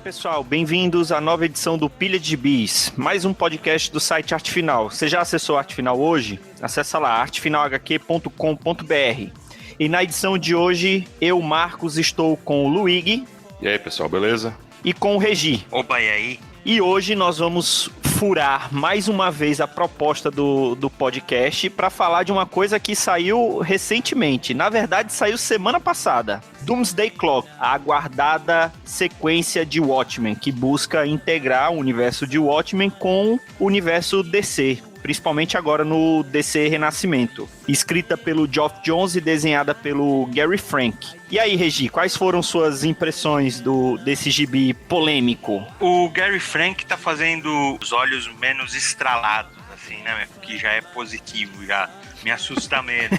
pessoal, bem-vindos à nova edição do Pilha de Gibis, mais um podcast do site Arte Final. Você já acessou a Arte Final hoje? Acessa lá, artefinalhq.com.br. E na edição de hoje, eu, Marcos, estou com o Luigi. E aí, pessoal, beleza? E com o Regi. Opa, e aí? E hoje nós vamos furar mais uma vez a proposta do podcast para falar de uma coisa que saiu recentemente. Na verdade, saiu semana passada. Doomsday Clock, a aguardada sequência de Watchmen, que busca integrar o universo de Watchmen com o universo DC. Principalmente agora no DC Renascimento. Escrita pelo Geoff Johns e desenhada pelo Gary Frank. E aí, Regi, quais foram suas impressões desse gibi polêmico? O Gary Frank tá fazendo os olhos menos estralados, assim, né? Que já é positivo, já me assusta menos.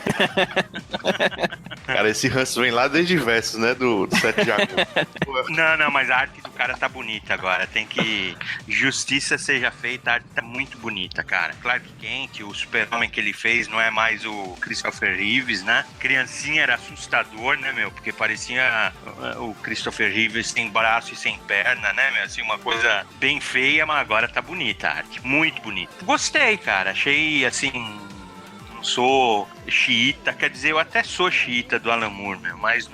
Cara, esse ranço vem lá desde Versus, né? Do 7 de agosto. Não, mas a arte do cara tá bonita agora. Tem que... Justiça seja feita, a arte tá muito bonita, cara. Clark Kent, o super-homem que ele fez, não é mais o Christopher Reeves, né? Criancinha era assustador, né, meu? Porque parecia o Christopher Reeves sem braço e sem perna, né, meu? Assim, uma coisa bem feia, mas agora tá bonita a arte. Muito bonita. Gostei, cara. Achei, assim... Não sou xiita, quer dizer, eu até sou xiita do Alan Moore, meu, mas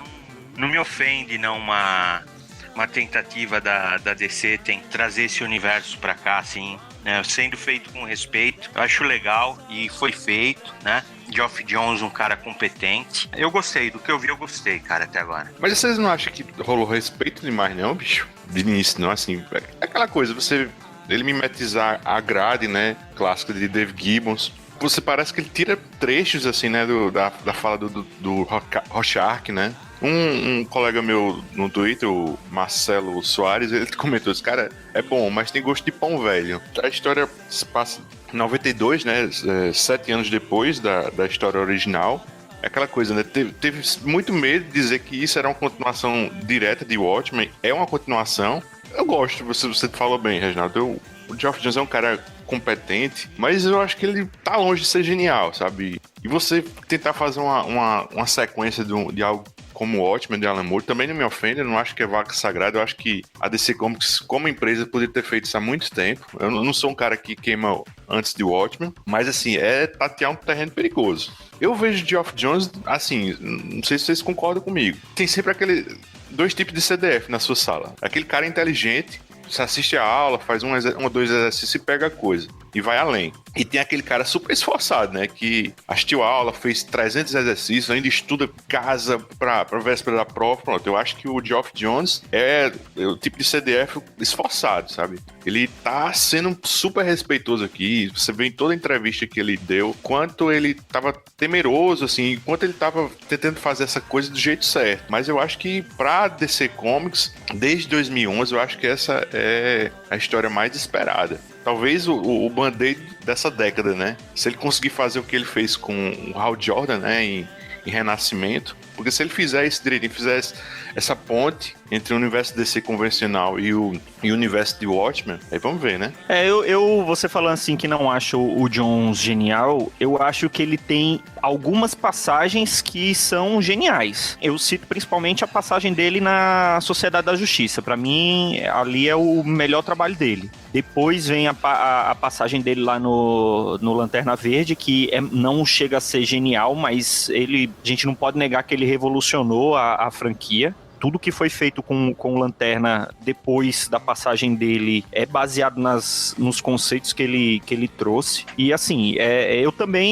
não me ofende não uma tentativa da DC trazer esse universo pra cá, assim, né, sendo feito com respeito. Eu acho legal e foi feito, né? Geoff Johns, um cara competente. Eu gostei, do que eu vi eu gostei, cara, até agora. Mas vocês não acham que rolou respeito demais não, bicho? De início, não, assim, é aquela coisa, ele mimetizar a grade, né, clássica de Dave Gibbons. Você parece que ele tira trechos, assim, né, da fala do Rorschach, né? Um colega meu no Twitter, o Marcelo Soares, ele comentou, esse cara é bom, mas tem gosto de pão velho. A história se passa em 92, né, 7 anos depois da história original. É aquela coisa, né, teve muito medo de dizer que isso era uma continuação direta de Watchmen. É uma continuação. Eu gosto, você falou bem, Reginaldo. O Geoff Johns é um cara competente, mas eu acho que ele tá longe de ser genial, sabe? E você tentar fazer uma sequência de algo como o Watchmen de Alan Moore também não me ofende, eu não acho que é vaca sagrada, eu acho que a DC Comics, como empresa, poderia ter feito isso há muito tempo. Eu não sou um cara que queima antes de Watchmen, mas assim, é tatear um terreno perigoso. Eu vejo Geoff Johns, assim, não sei se vocês concordam comigo, tem sempre dois tipos de CDF na sua sala. Aquele cara inteligente, você assiste a aula, faz um ou dois exercícios e pega a coisa. E vai além. E tem aquele cara super esforçado, né? Que assistiu a aula, fez 300 exercícios, ainda estuda casa pra véspera da prova. Pronto, eu acho que o Geoff Johns é o tipo de CDF esforçado, sabe? Ele tá sendo super respeitoso aqui. Você vê em toda a entrevista que ele deu, quanto ele tava temeroso, assim, quanto ele tava tentando fazer essa coisa do jeito certo. Mas eu acho que pra DC Comics, desde 2011, eu acho que essa é a história mais esperada. Talvez o band-aid dessa década, né? Se ele conseguir fazer o que ele fez com o Hal Jordan, né? Em Renascimento. Porque se ele fizer isso direitinho, fizer essa ponte entre o universo DC convencional e o universo de Watchmen, aí vamos ver, né? Você falando assim que não acho o Johns genial, eu acho que ele tem algumas passagens que são geniais. Eu cito principalmente a passagem dele na Sociedade da Justiça. Pra mim, ali é o melhor trabalho dele. Depois vem a passagem dele lá no Lanterna Verde, que não chega a ser genial, mas a gente não pode negar que ele revolucionou a franquia. Tudo que foi feito com o Lanterna depois da passagem dele é baseado nos conceitos que ele trouxe. E assim,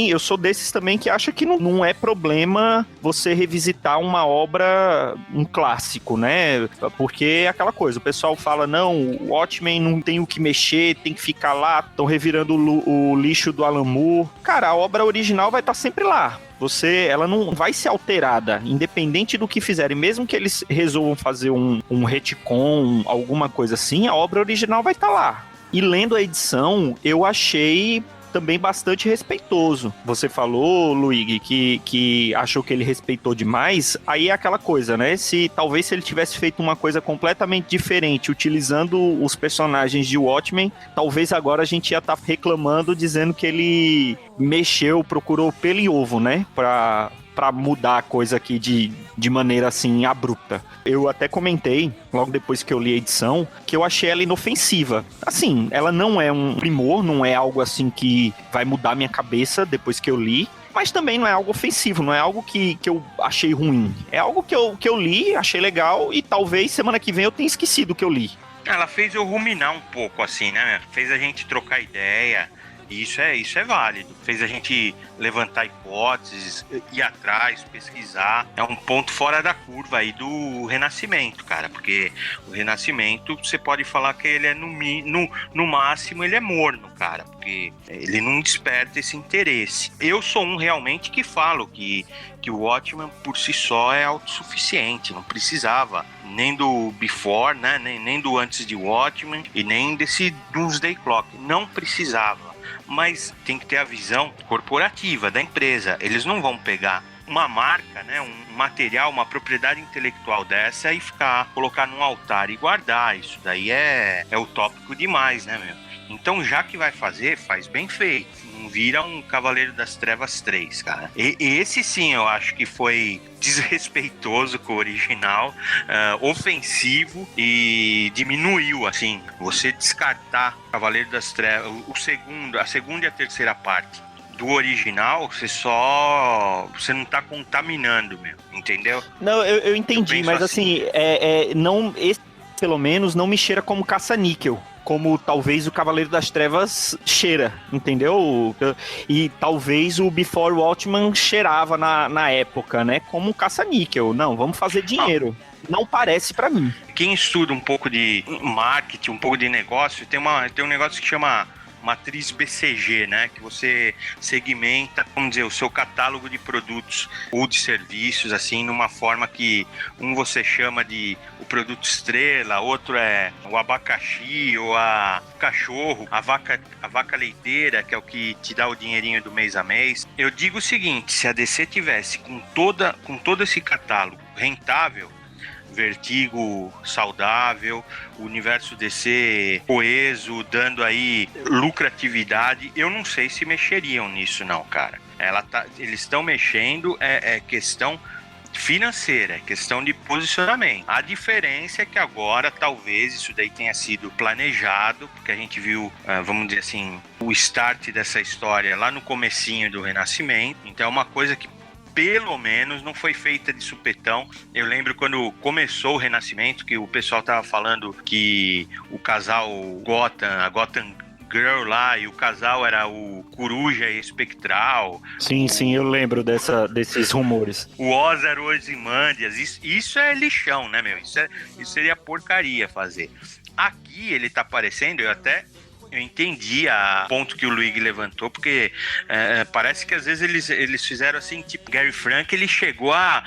eu sou desses também que acha que não é problema você revisitar uma obra, um clássico, né? Porque é aquela coisa, o pessoal fala, não, o Watchmen não tem o que mexer, tem que ficar lá, estão revirando o lixo do Alan Moore. Cara, a obra original vai estar sempre lá. Ela não vai ser alterada, independente do que fizerem. Mesmo que eles resolvam fazer um retcon, alguma coisa assim, a obra original vai estar lá. E lendo a edição, eu achei também bastante respeitoso. Você falou, Luigi, que achou que ele respeitou demais, aí é aquela coisa, né? Talvez se ele tivesse feito uma coisa completamente diferente, utilizando os personagens de Watchmen, talvez agora a gente ia estar reclamando, dizendo que ele procurou pelo e ovo, né? Pra pra mudar a coisa aqui de maneira assim abrupta. Eu até comentei, logo depois que eu li a edição, que eu achei ela inofensiva. Assim, ela não é um primor, não é algo assim que vai mudar minha cabeça depois que eu li, mas também não é algo ofensivo, não é algo que eu achei ruim. É algo que eu li, achei legal e talvez semana que vem eu tenha esquecido o que eu li. Ela fez eu ruminar um pouco, assim, né? Fez a gente trocar ideia. E isso é válido. Fez a gente levantar hipóteses, ir atrás, pesquisar. É um ponto fora da curva aí do Renascimento, cara. Porque o Renascimento, você pode falar que ele é no máximo, ele é morno, cara. Porque ele não desperta esse interesse. Eu sou um realmente que falo que o Watchmen por si só é autossuficiente. Não precisava nem do Before, né? Nem do antes de Watchmen e nem desse Doomsday Clock. Não precisava. Mas tem que ter a visão corporativa da empresa. Eles não vão pegar uma marca, né, um material, uma propriedade intelectual dessa e colocar num altar e guardar. Isso daí é utópico demais, né, meu? Então, já que vai fazer, faz bem feito. Não vira um Cavaleiro das Trevas 3, cara. E esse sim, eu acho que foi desrespeitoso com o original, ofensivo e diminuiu, assim. Você descartar Cavaleiro das Trevas, a segunda e a terceira parte do original, você não tá contaminando, meu, entendeu? Não, eu entendi, mas assim, não, esse pelo menos não me cheira como caça-níquel, como talvez o Cavaleiro das Trevas cheira, entendeu? E talvez o Before Watchmen cheirava na época, né? Como caça-níquel. Não, vamos fazer dinheiro. Não parece pra mim. Quem estuda um pouco de marketing, um pouco de negócio, tem um negócio que chama matriz BCG, né? Que você segmenta, vamos dizer, o seu catálogo de produtos ou de serviços, assim, numa forma que você chama de o produto estrela, outro é o abacaxi ou o cachorro, a vaca leiteira, que é o que te dá o dinheirinho do mês a mês. Eu digo o seguinte, se a DC tivesse com todo esse catálogo rentável, Vertigo saudável, o universo DC coeso, dando aí lucratividade, eu não sei se mexeriam nisso não, cara. Eles estão mexendo, é questão financeira, é questão de posicionamento. A diferença é que agora talvez isso daí tenha sido planejado, porque a gente viu, vamos dizer assim, o start dessa história lá no comecinho do Renascimento, então é uma coisa que pelo menos não foi feita de supetão. Eu lembro quando começou o Renascimento, que o pessoal tava falando que o casal a Gotham Girl lá, e o casal era o Coruja e Espectral. Sim, eu lembro desses rumores. O Oz era o Ozymandias. Isso é lixão, né, meu? Isso seria porcaria fazer. Aqui ele tá aparecendo, eu entendi o ponto que o Luigi levantou, porque parece que às vezes eles fizeram assim, tipo, Gary Frank, ele chegou a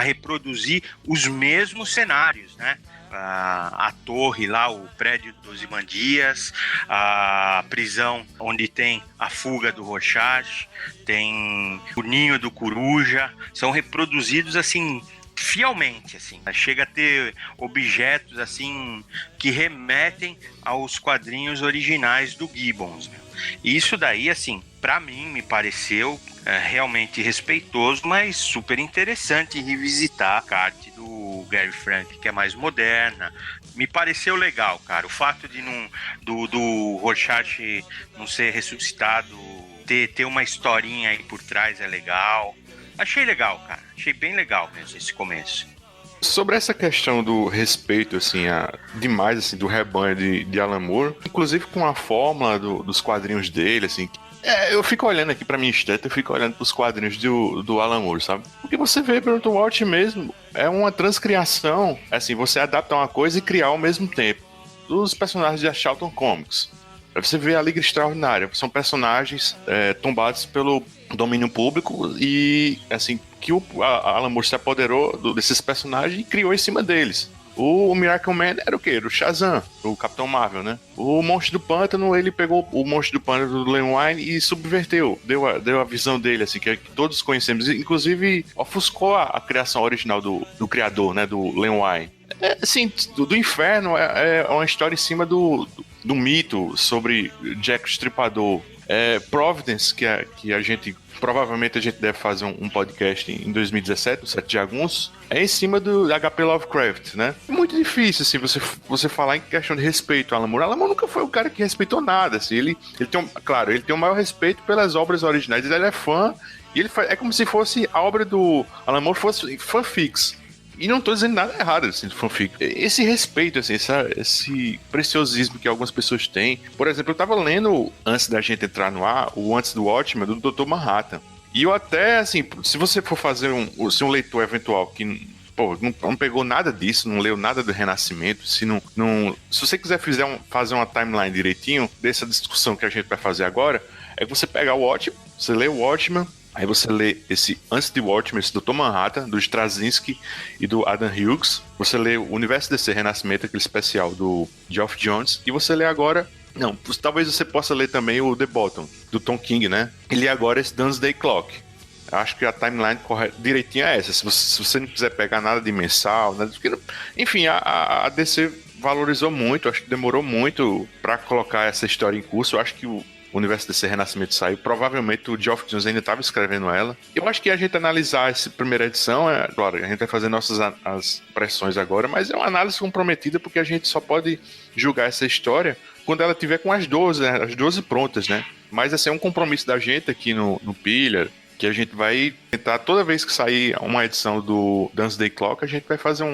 reproduzir os mesmos cenários, né? A torre lá, o prédio dos Ozymandias, a prisão onde tem a fuga do Rorschach, tem o ninho do Coruja, são reproduzidos assim fielmente, assim, chega a ter objetos assim que remetem aos quadrinhos originais do Gibbons, meu. E isso daí, assim, pra mim me pareceu realmente respeitoso, mas super interessante revisitar a arte do Gary Frank, que é mais moderna. Me pareceu legal, cara, o fato de do Rorschach não ser ressuscitado, ter uma historinha aí por trás é legal. Achei legal, cara. Achei bem legal mesmo esse começo. Sobre essa questão do respeito, assim, demais, assim, do rebanho de Alan Moore, inclusive com a fórmula dos quadrinhos dele, assim, eu fico olhando aqui pra minha estante, eu fico olhando pros quadrinhos do Alan Moore, sabe? Porque você vê Bruto Watch mesmo, é uma transcriação, assim, você adapta uma coisa e criar ao mesmo tempo. Dos personagens da Charlton Comics. Você vê a Liga Extraordinária, são personagens tombados pelo domínio público e, assim, que o Alan Moore se apoderou desses personagens e criou em cima deles. O Miracle Man era o quê? Era o Shazam, o Capitão Marvel, né? O Monstro do Pântano, ele pegou o Monstro do Pântano do Len Wein e subverteu, deu a visão dele, assim, que todos conhecemos, inclusive ofuscou a criação original do criador, né, do Len Wein. Assim, do Inferno é uma história em cima do mito sobre Jack o Estripador. Providence, que a gente... Provavelmente a gente deve fazer um podcast em 2017, no 7 de agosto, é em cima do HP Lovecraft, né? É muito difícil, assim, você falar em questão de respeito ao Alan Moore. Alan Moore nunca foi o cara que respeitou nada, assim. Ele tem claro, ele tem o maior respeito pelas obras originais, ele é fã, e é como se fosse a obra do Alan Moore fosse fanfics. E não tô dizendo nada errado, assim, do fanfic. Esse respeito, assim, esse preciosismo que algumas pessoas têm. Por exemplo, eu tava lendo, antes da gente entrar no ar, o Antes do Watchmen, do Dr. Manhattan. E eu até, assim, se você for fazer um leitor eventual que... Pô, não pegou nada disso, não leu nada do Renascimento, se você quiser fazer uma timeline direitinho dessa discussão que a gente vai fazer agora, é que você pegar o Watchmen, você lê o Watchmen, aí você lê esse Antes de Watchmen, esse Dr. Manhattan, do Straczynski e do Adam Hughes. Você lê o Universo DC Renascimento, aquele especial do Geoff Johns. E você lê agora... Não, talvez você possa ler também o The Bottom, do Tom King, né? E lê agora esse Doomsday Clock. Acho que a timeline correta, direitinha é essa. Se você não quiser pegar nada de mensal, nada, enfim, a DC valorizou muito. Acho que demorou muito pra colocar essa história em curso. Eu acho que o Universo DC Renascimento saiu. Provavelmente o Geoff Johns ainda estava escrevendo ela. Eu acho que a gente analisar essa primeira edição, claro, a gente vai fazer nossas as impressões agora, mas é uma análise comprometida porque a gente só pode julgar essa história quando ela tiver com as 12, né, as 12 prontas, né? Mas esse é um compromisso da gente aqui no Pilha, que a gente vai tentar, toda vez que sair uma edição do Doomsday Clock, a gente vai fazer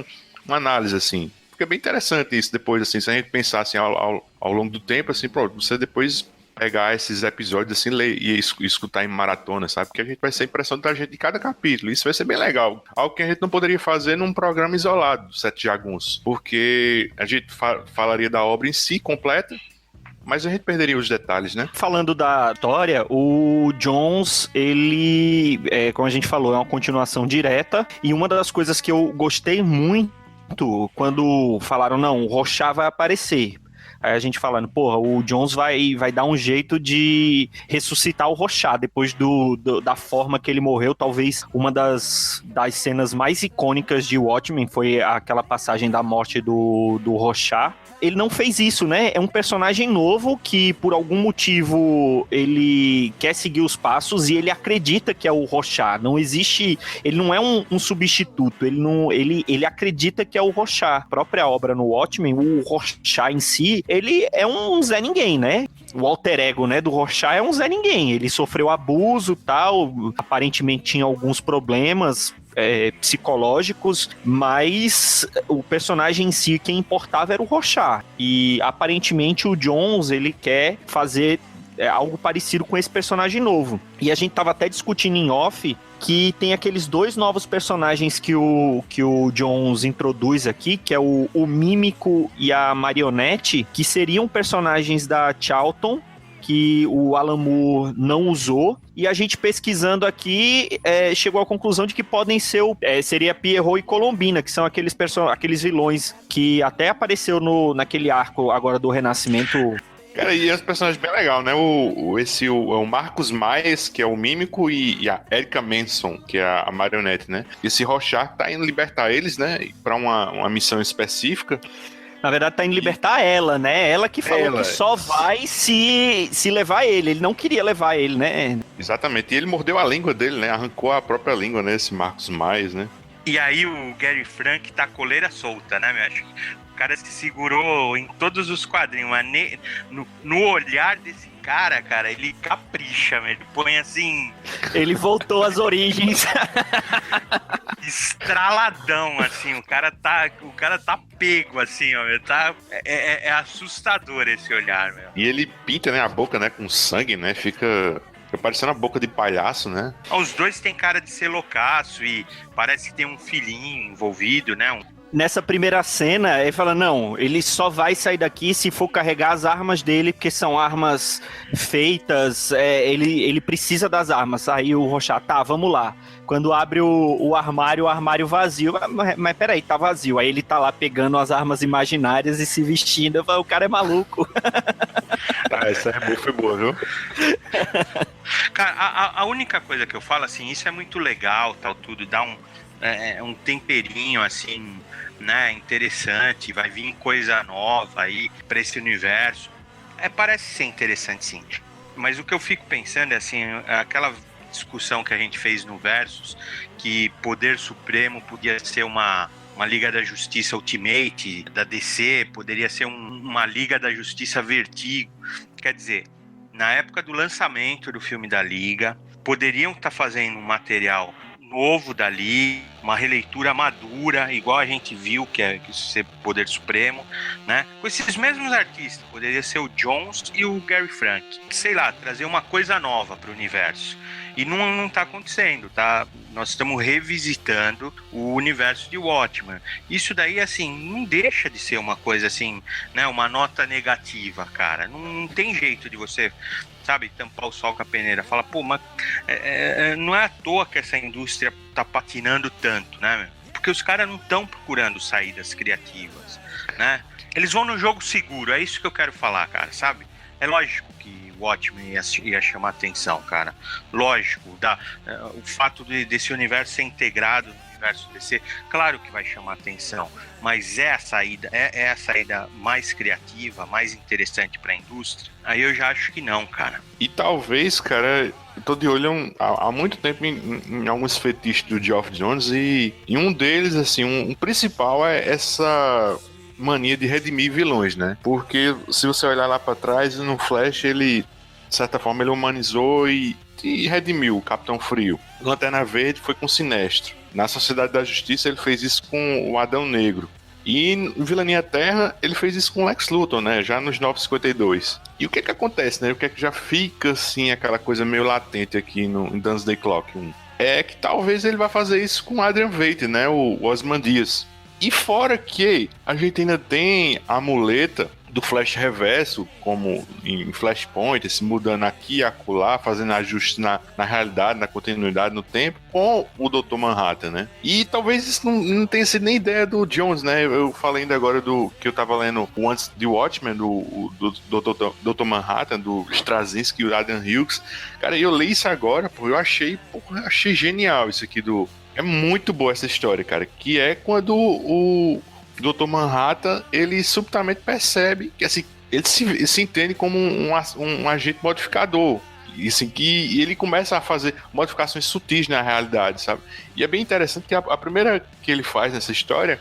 uma análise, assim. Porque é bem interessante isso depois, assim, se a gente pensar assim, ao longo do tempo, assim, pronto, você depois pegar esses episódios, assim, ler e escutar em maratona, sabe? Porque a gente vai ser a impressão da gente de cada capítulo. Isso vai ser bem legal. Algo que a gente não poderia fazer num programa isolado do 7 de agosto. Porque a gente falaria da obra em si, completa, mas a gente perderia os detalhes, né? Falando da história, o Johns, ele, como a gente falou, é uma continuação direta. E uma das coisas que eu gostei muito quando falaram, não, o Rorschach vai aparecer. Aí a gente falando, porra, o Johns vai dar um jeito de ressuscitar o Rorschach depois da forma que ele morreu. Talvez uma das cenas mais icônicas de Watchmen foi aquela passagem da morte do Rorschach. Ele não fez isso, né? É um personagem novo que, por algum motivo, ele quer seguir os passos e ele acredita que é o Rorschach. Não existe... Ele não é um substituto. Ele acredita que é o Rorschach. A própria obra no Watchmen, o Rorschach em si, ele é um Zé Ninguém, né? O alter ego, né, do Rorschach é um Zé Ninguém. Ele sofreu abuso e tal, aparentemente tinha alguns problemas psicológicos, mas o personagem em si, quem importava era o Rorschach. E aparentemente o Johns, ele quer fazer algo parecido com esse personagem novo. E a gente tava até discutindo em off que tem aqueles dois novos personagens que o Johns introduz aqui, que é o Mímico e a Marionete, que seriam personagens da Charlton, que o Alan Moore não usou, e a gente pesquisando aqui chegou à conclusão de que podem ser seria Pierrot e Colombina, que são aqueles vilões que até apareceu naquele arco agora do Renascimento. Cara, e os personagens bem legal, né? O Marcos Maes, que é o Mímico, e a Erica Manson, que é a Marionete, né? Esse Rorschach tá indo libertar eles, né? Pra uma missão específica. Na verdade, tá indo libertar ela, né? Ela que falou que só vai se levar ele. Ele não queria levar ele, né? Exatamente. E ele mordeu a língua dele, né? Arrancou a própria língua, né? Esse Marcos Maes, né? E aí o Gary Frank tá coleira solta, né, meu? O cara se segurou em todos os quadrinhos, mas no olhar desse cara, ele capricha, ele põe assim... Ele voltou às origens. Estraladão, assim, o cara tá pego, assim, ó, é assustador esse olhar, meu. E ele pinta, né, a boca, né, com sangue, né, fica parecendo a boca de palhaço, né? Os dois têm cara de ser loucaço e parece que tem um filhinho envolvido, né, Nessa primeira cena, ele fala, não, ele só vai sair daqui se for carregar as armas dele, porque são armas feitas, ele precisa das armas. Aí o Rorschach, tá, vamos lá. Quando abre o armário vazio, mas peraí, tá vazio. Aí ele tá lá pegando as armas imaginárias e se vestindo, eu falo, o cara é maluco. Essa foi boa, viu? Cara, a única coisa que eu falo, assim, isso é muito legal, tal, tudo, dá um temperinho, assim, né, interessante, vai vir coisa nova aí pra esse universo. Parece ser interessante, sim. Mas o que eu fico pensando é assim, aquela discussão que a gente fez no Versus, que Poder Supremo podia ser uma Liga da Justiça Ultimate da DC, poderia ser uma Liga da Justiça Vertigo. Quer dizer, na época do lançamento do filme da Liga, poderiam estar fazendo um material novo da Liga, uma releitura madura, igual a gente viu que isso ser Poder Supremo, né? Com esses mesmos artistas, poderia ser o Jones e o Gary Frank. Sei lá, trazer uma coisa nova para o universo. E não tá acontecendo, tá? Nós estamos revisitando o universo de Watchmen. Isso daí, assim, não deixa de ser uma coisa assim, né? Uma nota negativa, cara. Não tem jeito de você, sabe, tampar o sol com a peneira. Fala, pô, mas não é à toa que essa indústria tá patinando tanto, né, meu? Porque os caras não estão procurando saídas criativas, né? Eles vão no jogo seguro, é isso que eu quero falar, cara, sabe? É lógico que Watchmen ia chamar atenção, cara. Lógico, o fato desse universo ser integrado no universo DC, claro que vai chamar atenção, mas é a saída mais criativa, mais interessante para a indústria? Aí eu já acho que não, cara. E talvez, cara, eu tô de olho há muito tempo em alguns fetiches do Geoff Johns e um deles, assim, um principal é essa mania de redimir vilões, né? Porque se você olhar lá pra trás, no Flash, ele, de certa forma, ele humanizou e redimiu o Capitão Frio. Lanterna Verde foi com o Sinestro. Na Sociedade da Justiça, ele fez isso com o Adão Negro. E em Vilania Terra, ele fez isso com o Lex Luthor, né? Já nos 952. E o que acontece, né? O que já fica, assim, aquela coisa meio latente aqui no Doomsday Clock 1? É que talvez ele vá fazer isso com o Adrian Veidt, né? O Ozymandias. E fora que a gente ainda tem a muleta do Flash Reverso, como em Flashpoint, se mudando aqui e acolá, fazendo ajustes na realidade, na continuidade, no tempo, com o Dr. Manhattan, né? E talvez isso não tenha sido nem ideia do Jones, né? Eu falei ainda agora que eu tava lendo o antes de Watchmen, do Dr. Manhattan, do Straczynski e o Adam Hughes. Cara, eu li isso agora, pô, eu achei genial isso aqui É muito boa essa história, cara, que é quando o Dr. Manhattan, ele subitamente percebe que, assim, ele se entende como um agente modificador. E, assim, que ele começa a fazer modificações sutis na realidade, sabe? E é bem interessante que a primeira que ele faz nessa história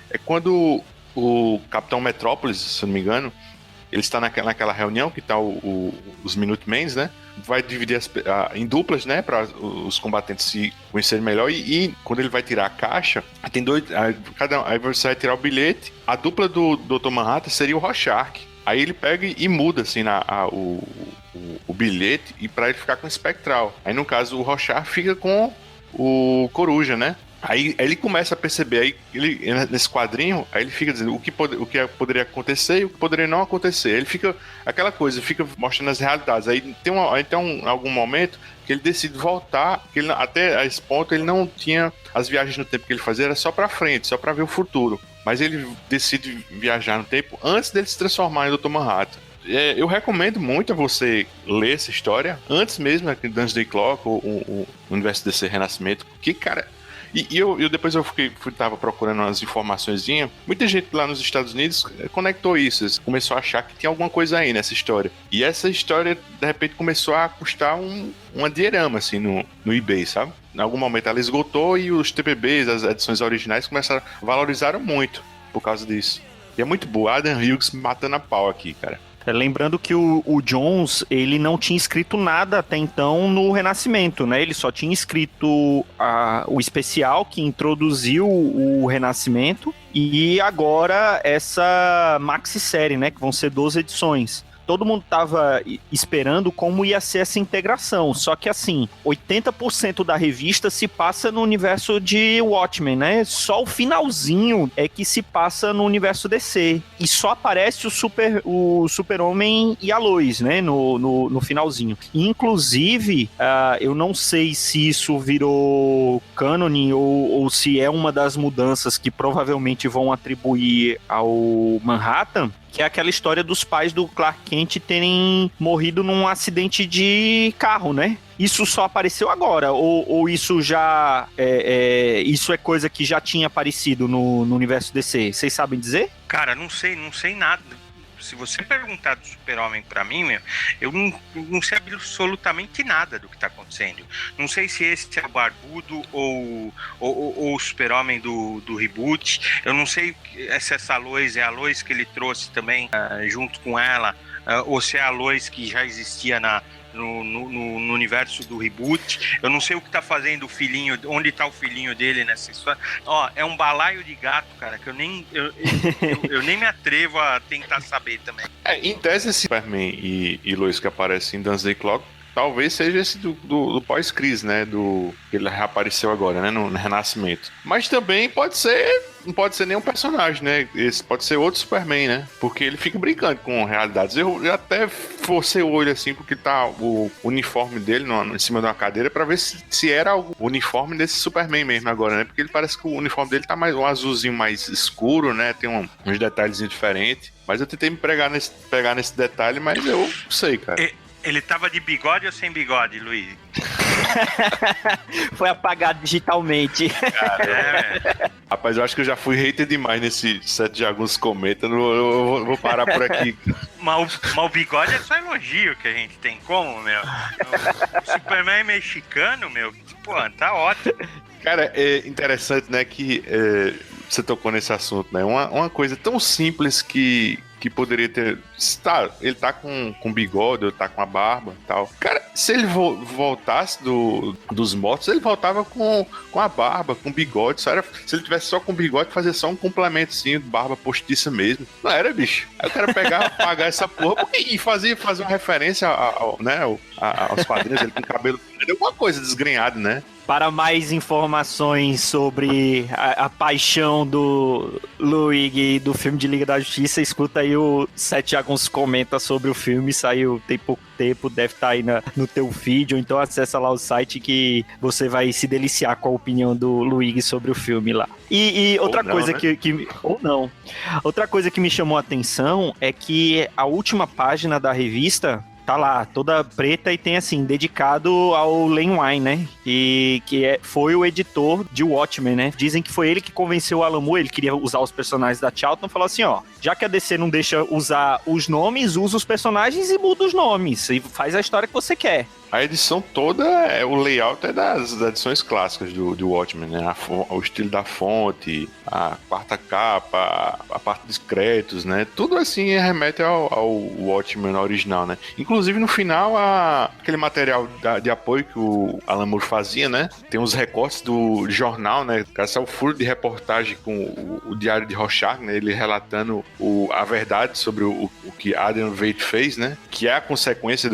é quando o Capitão Metrópolis, se eu não me engano, ele está naquela reunião que tá os Minutemans, né? Vai dividir em duplas, né? Para os combatentes se conhecerem melhor. E quando ele vai tirar a caixa, tem dois. Aí você vai tirar o bilhete. A dupla do Dr. Manhattan seria o Rorschach. Aí ele pega e muda assim o bilhete e para ele ficar com o espectral. Aí no caso o Rorschach fica com o Coruja, né? Aí ele começa a perceber, aí ele, nesse quadrinho, aí ele fica dizendo o que poderia acontecer e o que poderia não acontecer. Ele fica, aquela coisa, fica mostrando as realidades. Aí tem algum momento que ele decide voltar, que até esse ponto ele não tinha as viagens no tempo que ele fazia, era só pra frente, só pra ver o futuro. Mas ele decide viajar no tempo antes dele se transformar em Dr. Manhattan. Eu recomendo muito a você ler essa história, antes mesmo do Doomsday Clock, ou o Universo DC Renascimento, porque, cara... E eu depois tava procurando umas informaçõezinhas. Muita gente lá nos Estados Unidos conectou isso, começou a achar que tinha alguma coisa aí nessa história. E essa história, de repente, começou a custar uma dinheirama, assim, no eBay, sabe? Em algum momento ela esgotou e os TPBs, as edições originais, valorizaram muito por causa disso. E é muito boa, Adam Hughes matando a pau aqui, cara. Lembrando que o Jones, ele não tinha escrito nada até então no Renascimento, né? Ele só tinha escrito o especial que introduziu o Renascimento e agora essa maxi-série, né? Que vão ser 12 edições. Todo mundo tava esperando como ia ser essa integração, só que assim, 80% da revista se passa no universo de Watchmen, né? Só o finalzinho é que se passa no universo DC, e só aparece o Super-Homem e a Lois, né? No finalzinho. E, inclusive, eu não sei se isso virou cânone ou se é uma das mudanças que provavelmente vão atribuir ao Manhattan, que é aquela história dos pais do Clark Kent terem morrido num acidente de carro, né? Isso só apareceu agora? Ou isso já... isso é coisa que já tinha aparecido no universo DC? Vocês sabem dizer? Cara, não sei nada se você perguntar do Super-Homem pra mim, meu, eu não sei absolutamente nada do que tá acontecendo. Não sei se esse é o Barbudo ou o Super-Homem do reboot. Eu não sei se essa Lois é a Lois que ele trouxe também junto com ela, ou se é a Lois que já existia no universo do reboot. Eu não sei o que tá fazendo o filhinho, onde tá o filhinho dele nessa história. Ó, é um balaio de gato, cara, que eu nem me atrevo a tentar saber também. Em tese, esse Superman e Lois que aparecem em Doomsday Clock talvez seja esse do pós-crise, né? Que ele reapareceu agora, né? No Renascimento. Mas também não pode ser nenhum personagem, né? Esse pode ser outro Superman, né? Porque ele fica brincando com realidades. Eu até forcei o olho assim, porque tá o uniforme dele em cima de uma cadeira pra ver se era o uniforme desse Superman mesmo agora, né? Porque ele parece que o uniforme dele tá mais um azulzinho mais escuro, né? Tem uns detalhes diferentes. Mas eu tentei me pegar nesse detalhe, mas eu não sei, cara. Ele tava de bigode ou sem bigode, Luiz? Foi apagado digitalmente. Rapaz, eu acho que eu já fui hater demais nesse set de alguns comentários. Eu vou parar por aqui. Mas o bigode é só elogio que a gente tem como, meu? O Superman é mexicano, meu, pô, tá ótimo. Cara, é interessante, né, que você tocou nesse assunto, né? Uma coisa tão simples que poderia ter... Tá, ele tá com bigode, ele tá com a barba e tal. Cara, se ele voltasse dos mortos, ele voltava com a barba, com o bigode. Se ele tivesse só com bigode, fazer só um complementozinho, barba postiça mesmo. Não era, bicho. Aí o cara pegava, apagar essa porra e fazer uma referência aos quadrinhos, ele com cabelo... Alguma coisa desgrenhada, né? Para mais informações sobre a paixão do Luigi do filme de Liga da Justiça, escuta aí o Sete Jaguns comenta sobre o filme, saiu tem pouco tempo, deve estar aí no teu feed, ou então acessa lá o site que você vai se deliciar com a opinião do Luigi sobre o filme lá. E outra coisa, né? Ou não. Outra coisa que me chamou a atenção é que a última página da revista tá lá, toda preta e tem assim, dedicado ao Len Wein, né? Foi o editor de Watchmen, né? Dizem que foi ele que convenceu o Alan Moore, ele queria usar os personagens da Charlton, falou assim, ó, já que a DC não deixa usar os nomes, usa os personagens e muda os nomes, e faz a história que você quer. A edição toda, o layout é das edições clássicas do Watchmen, né? O estilo da fonte, a quarta capa, a parte dos créditos, né? Tudo assim remete ao Watchmen original, né? Inclusive no final, aquele material de apoio que o Alan Moore fazia, né? Tem uns recortes do jornal, né? Esse é o furo de reportagem com o Diário de Rorschach, né? Ele relatando a verdade sobre o que Adrian Veidt fez, né? Que é a consequência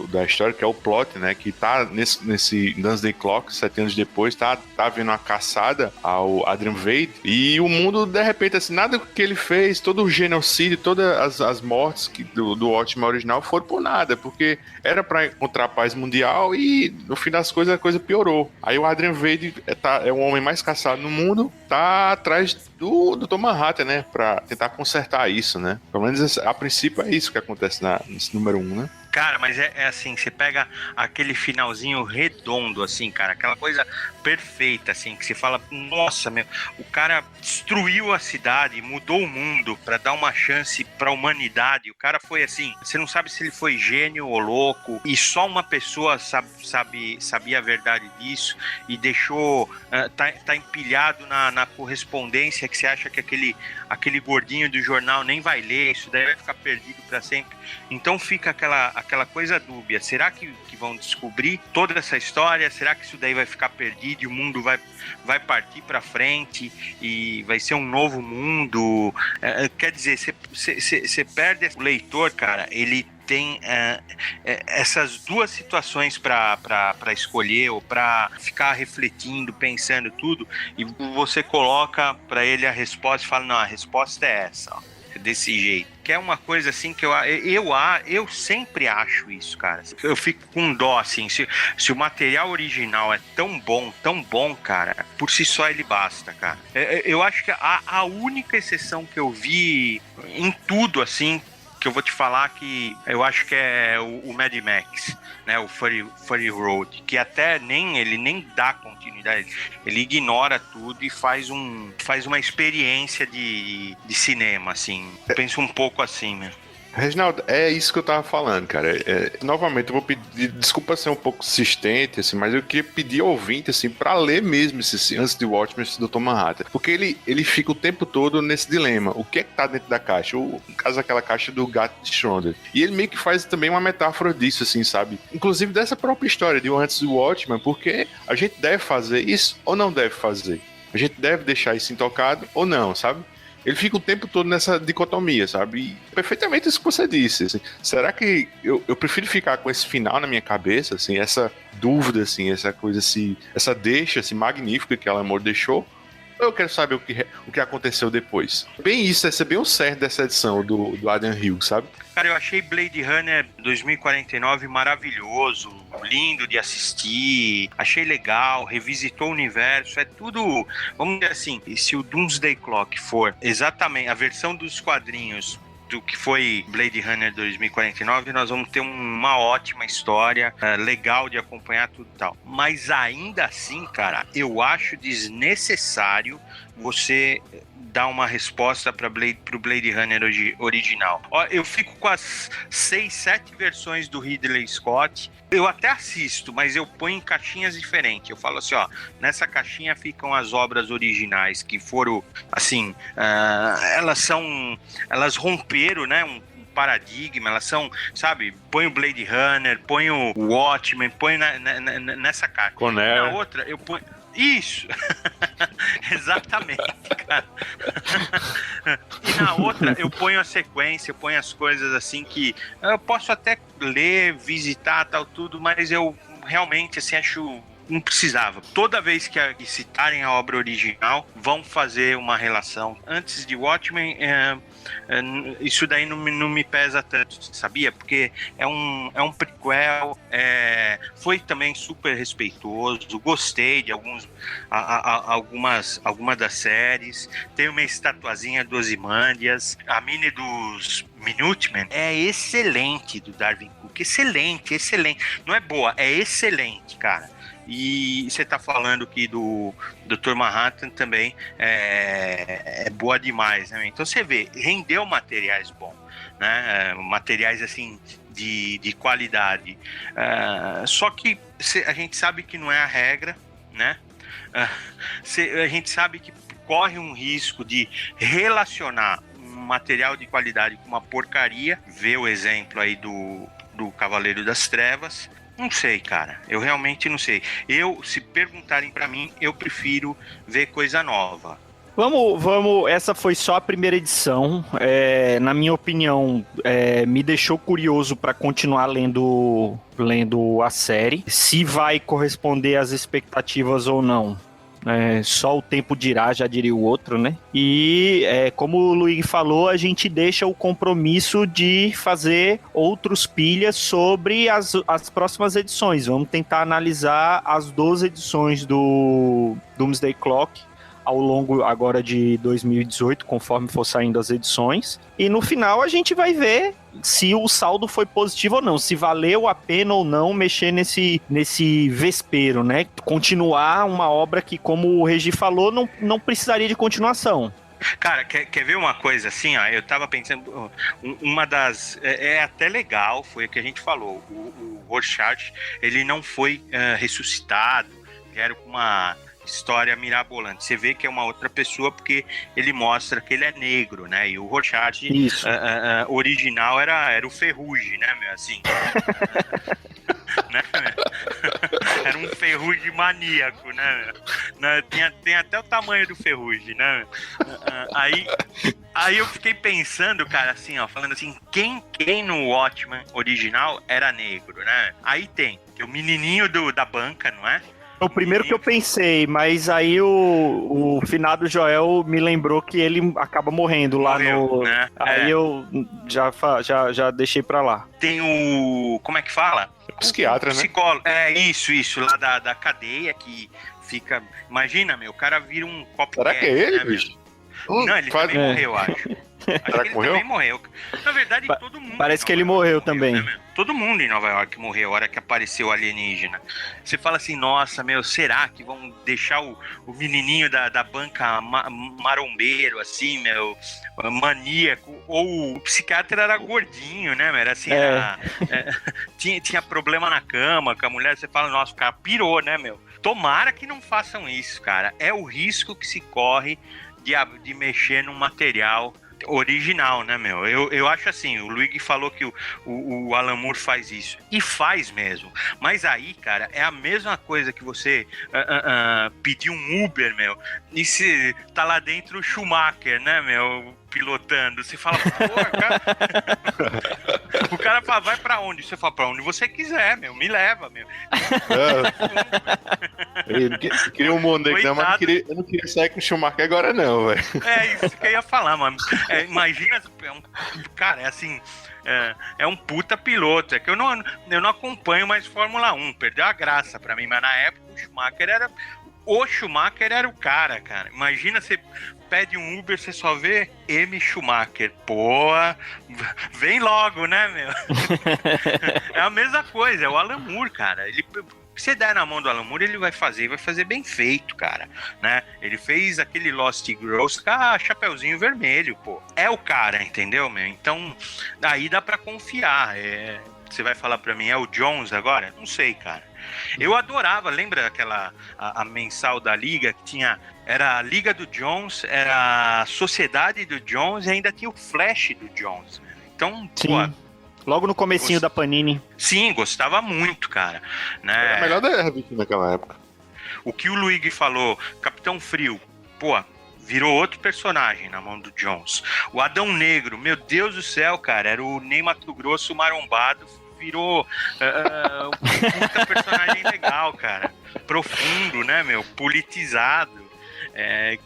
da história, que é o plot, né, que tá nesse Doomsday Clock, 7 anos depois, tá havendo uma caçada ao Adrian Veidt, e o mundo, de repente, assim, nada que ele fez, todo o genocídio, todas as mortes do Watchmen original foram por nada, porque era pra encontrar a paz mundial e, no fim das coisas, a coisa piorou. Aí o Adrian Veidt é o homem mais caçado no mundo, tá atrás do Dr. Manhattan, né, pra tentar consertar isso, né. Pelo menos, a princípio, é isso que acontece nesse número 1, né. Cara, mas é assim, você pega aquele finalzinho redondo, assim, cara, aquela coisa perfeita, assim, que você fala, nossa, meu, o cara destruiu a cidade, mudou o mundo pra dar uma chance pra humanidade. O cara foi assim, você não sabe se ele foi gênio ou louco, e só uma pessoa sabia a verdade disso, e deixou, tá empilhado na correspondência, que você acha que aquele gordinho do jornal nem vai ler, isso daí vai ficar perdido pra sempre. Então fica aquela coisa dúbia, será que vão descobrir toda essa história? Será que isso daí vai ficar perdido e o mundo vai partir para frente e vai ser um novo mundo? Quer dizer, você perde o leitor, cara, ele tem essas duas situações para escolher ou para ficar refletindo, pensando tudo, e você coloca para ele a resposta e fala, não, a resposta é essa, ó. Desse jeito, que é uma coisa assim que eu sempre acho isso, cara. Eu fico com dó, assim, se o material original é tão bom, cara, por si só ele basta, cara. Eu acho que a única exceção que eu vi em tudo, assim, que eu vou te falar que eu acho que é o Mad Max, né? O Fury Road, que até ele nem dá continuidade, ele ignora tudo e faz uma experiência de cinema, assim. Eu penso um pouco assim, né? Reginaldo, é isso que eu tava falando, cara. Novamente, eu vou pedir desculpa ser um pouco insistente, assim, mas eu queria pedir ao ouvinte, assim, pra ler mesmo antes de Watchmen, esse Dr. Manhattan. Porque ele fica o tempo todo nesse dilema. O que é que tá dentro da caixa? No caso, aquela caixa do gato de Schrödinger. E ele meio que faz também uma metáfora disso, assim, sabe? Inclusive dessa própria história de antes do Watchmen, porque a gente deve fazer isso ou não deve fazer? A gente deve deixar isso intocado ou não, sabe? Ele fica o tempo todo nessa dicotomia, sabe? E perfeitamente isso que você disse. Assim. Será que eu prefiro ficar com esse final na minha cabeça, assim, essa dúvida, assim, essa coisa, assim, essa deixa assim, magnífica que Alan Moore deixou? Ou eu quero saber o que aconteceu depois? Bem isso, esse é bem o cerne dessa edição do Adrian Hill, sabe? Cara, eu achei Blade Runner 2049 maravilhoso, lindo de assistir, achei legal, revisitou o universo, é tudo, vamos dizer assim, se o Doomsday Clock for exatamente a versão dos quadrinhos do que foi Blade Runner 2049, nós vamos ter uma ótima história, legal de acompanhar tudo e tal. Mas ainda assim, cara, eu acho desnecessário você dar uma resposta para pro Blade Runner original. Ó, eu fico com as 6, 7 versões do Ridley Scott. Eu até assisto, mas eu ponho em caixinhas diferentes. Eu falo assim, ó, nessa caixinha ficam as obras originais que foram, assim, elas romperam, né, um paradigma, elas são, sabe, põe o Blade Runner, põe o Watchmen, põe nessa caixa. Conner. Na outra, eu ponho... Isso! Exatamente, cara. E na outra, eu ponho a sequência, eu ponho as coisas assim que eu posso até ler, visitar, tal, tudo, mas eu realmente, assim, acho... Não precisava. Toda vez que citarem a obra original, vão fazer uma relação. Antes de Watchmen, isso daí não me pesa tanto, sabia? Porque é um prequel, foi também super respeitoso, gostei de algumas das séries, tem uma estatuazinha do Ozymandias, a mini dos Minutemen é excelente, do Darwin Cook, excelente, não é boa, é excelente, cara. E você tá falando que do Dr. Manhattan também é boa demais, né? Então você vê, rendeu materiais bons, né? Materiais assim de qualidade. Só que a gente sabe que não é a regra, né? A gente sabe que corre um risco de relacionar um material de qualidade com uma porcaria. Vê o exemplo aí do Cavaleiro das Trevas. Não sei, cara. Eu realmente não sei. Se perguntarem pra mim, eu prefiro ver coisa nova. Vamos. Essa foi só a primeira edição. Na minha opinião, me deixou curioso para continuar lendo a série. Se vai corresponder às expectativas ou não. Só o tempo dirá, já diria o outro, né? E como o Luigi falou, a gente deixa o compromisso de fazer outros pilhas sobre as próximas edições. Vamos tentar analisar as 12 edições do Doomsday Clock ao longo agora de 2018, conforme for saindo as edições. E no final a gente vai ver se o saldo foi positivo ou não, se valeu a pena ou não mexer nesse vespeiro, né? Continuar uma obra que, como o Regi falou, não precisaria de continuação. Cara, quer ver uma coisa assim, ó? Eu tava pensando, uma das... É até legal, foi o que a gente falou, o Rorschach, ele não foi ressuscitado, era com uma história mirabolante. Você vê que é uma outra pessoa porque ele mostra que ele é negro, né? E o Rorschach original era o Ferrugem, né, meu? Assim. Né? Era um Ferrugem maníaco, né? Tem até o tamanho do Ferrugem, né? Aí eu fiquei pensando, cara, assim, ó, falando assim, quem no Watchmen original era negro, né? Aí tem o menininho da banca, não é? O primeiro que eu pensei, mas aí o finado Joel me lembrou que ele acaba morrendo lá no... Né? Aí eu já deixei pra lá. Tem o... Como é que fala? Psiquiatra, né? Psicólogo. Isso, lá da cadeia que fica... Imagina, meu, o cara vira um copo. Será que é ele, bicho? Não, ele também morreu, acho. Será que morreu? Também morreu. Na verdade, todo mundo. Parece que ele morreu também. Né, todo mundo em Nova York morreu a hora que apareceu o alienígena. Você fala assim, nossa, meu, será que vão deixar o menininho da banca marombeiro, assim, meu, maníaco? Ou o psiquiatra era gordinho, né, meu? Era assim, tinha problema na cama com a mulher. Você fala, nossa, o cara pirou, né, meu? Tomara que não façam isso, cara. É o risco que se corre de mexer num material original, né, meu? Eu acho assim, o Luigi falou que o Alan Moore faz isso. E faz mesmo. Mas aí, cara, é a mesma coisa que você pedir um Uber, meu, e se tá lá dentro o Schumacher, né, meu, pilotando. Você fala, pô, cara... O cara fala, vai pra onde? Você fala, pra onde você quiser, meu, me leva, meu. Eu queria um Mondegão, mas eu não queria sair com o Schumacher agora não, velho. É isso que eu ia falar, mano. Imagina, cara, é assim, é um puta piloto. É que eu não acompanho mais Fórmula 1, perdeu a graça pra mim, mas na época o Schumacher era o cara. Imagina você pede um Uber, você só vê M. Schumacher. Pô, vem logo, né, meu? É a mesma coisa, é o Alan Moore, cara. Se você der na mão do Alan Moore, ele vai fazer bem feito, cara, né? Ele fez aquele Lost Girls com a Chapeuzinho Vermelho, pô. É o cara, entendeu, meu? Então, aí dá pra confiar. Você vai falar pra mim, é o Jones agora? Não sei, cara. Eu adorava, lembra a mensal da Liga que tinha... Era a Liga do Jones, era a Sociedade do Jones e ainda tinha o Flash do Jones. Então, sim. Pô... Logo no comecinho da Panini. Sim, gostava muito, cara. Né? Era a melhor da revista naquela época. O que o Luigi falou, Capitão Frio, pô, virou outro personagem na mão do Jones. O Adão Negro, meu Deus do céu, cara, era o Ney Mato Grosso marombado, virou um puta personagem legal, cara. Profundo, né, meu? Politizado.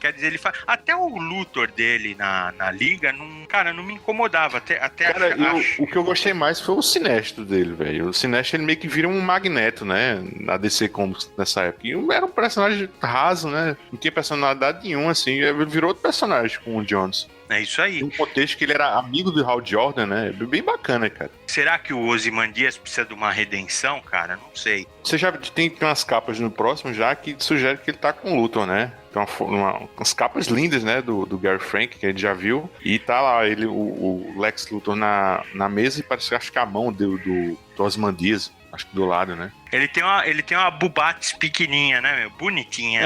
Quer dizer, ele faz. Até o Luthor dele na Liga, não me incomodava. Cara, o que eu gostei mais foi o Sinestro dele, velho. O Sinestro, ele meio que vira um Magneto, né? Na DC Comics nessa época. E era um personagem raso, né? Não tinha personalidade nenhuma, assim. Ele virou outro personagem com o Jones. É isso aí. Um contexto que ele era amigo do Hal Jordan, né? Bem bacana, cara. Será que o Ozymandias precisa de uma redenção, cara? Não sei. Você já tem umas capas no próximo já que sugere que ele tá com o Luthor, né? Tem umas capas lindas, né? Do Gary Frank, que a gente já viu. E tá lá o Lex Luthor na mesa e parece que a mão do Ozymandias, acho que do lado, né? Ele tem uma Bubatis pequenininha, né, meu? Bonitinha.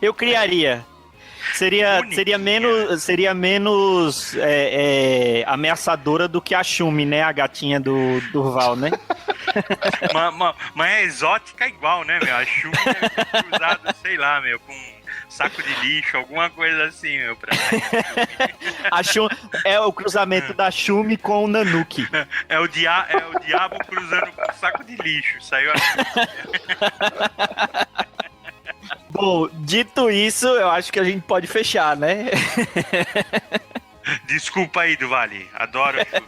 Eu criaria. Seria menos ameaçadora do que a Shumi, né? A gatinha do Val, né? Mas é exótica igual, né, meu? A Shumi deve ter cruzado, sei lá, meu, com um saco de lixo, alguma coisa assim, meu, pra a Shumi é o cruzamento da Shumi com o Nanuki. É o diabo cruzando com um saco de lixo. Saiu assim. Bom, dito isso, eu acho que a gente pode fechar, né? Desculpa aí, do Vale. Adoro a Shumi.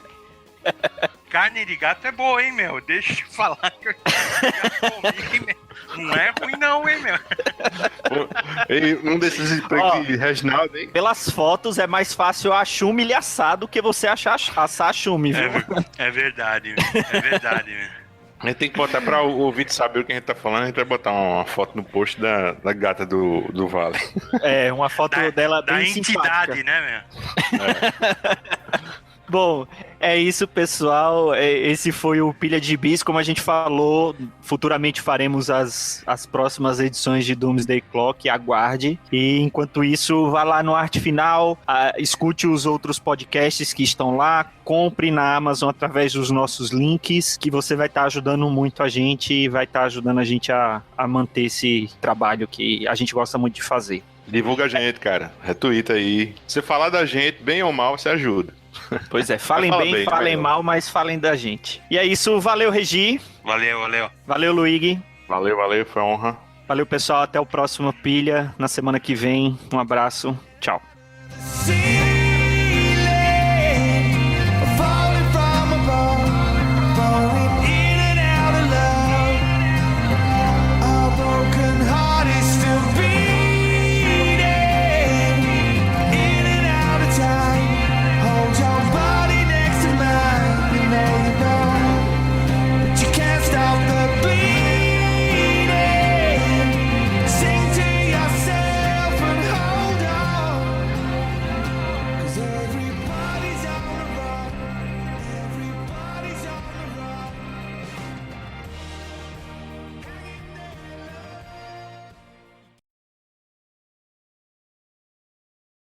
Carne de gato é boa, hein, meu? Deixa eu falar que eu comi, meu. Não é ruim não, hein, meu? Um desses empregos de Reginaldo, hein? Pelas fotos é mais fácil a Shumi lhe assar do que você assar a Shumi, viu? É verdade, meu. É verdade, meu. A gente tem que botar pra o ouvinte saber o que a gente tá falando. A gente vai botar uma foto no post da gata do Vale. Uma foto dela bem entidade, simpática. né, meu? Bom, é isso, pessoal. Esse foi o Pilha de Bis. Como a gente falou, futuramente faremos as próximas edições de Doomsday Clock. Aguarde. E enquanto isso, vá lá no Arte Final, escute os outros podcasts que estão lá, compre na Amazon através dos nossos links, que você vai estar ajudando muito a gente e vai estar ajudando a gente a manter esse trabalho que a gente gosta muito de fazer. Divulga a gente, cara. Retweeta aí. Se você falar da gente, bem ou mal, você ajuda. Pois é, falem bem, falem mal, mas falem da gente. E é isso, valeu, Regi. Valeu. Valeu, Luigi. Valeu, foi uma honra. Valeu, pessoal, até o próximo Pilha, na semana que vem. Um abraço, tchau.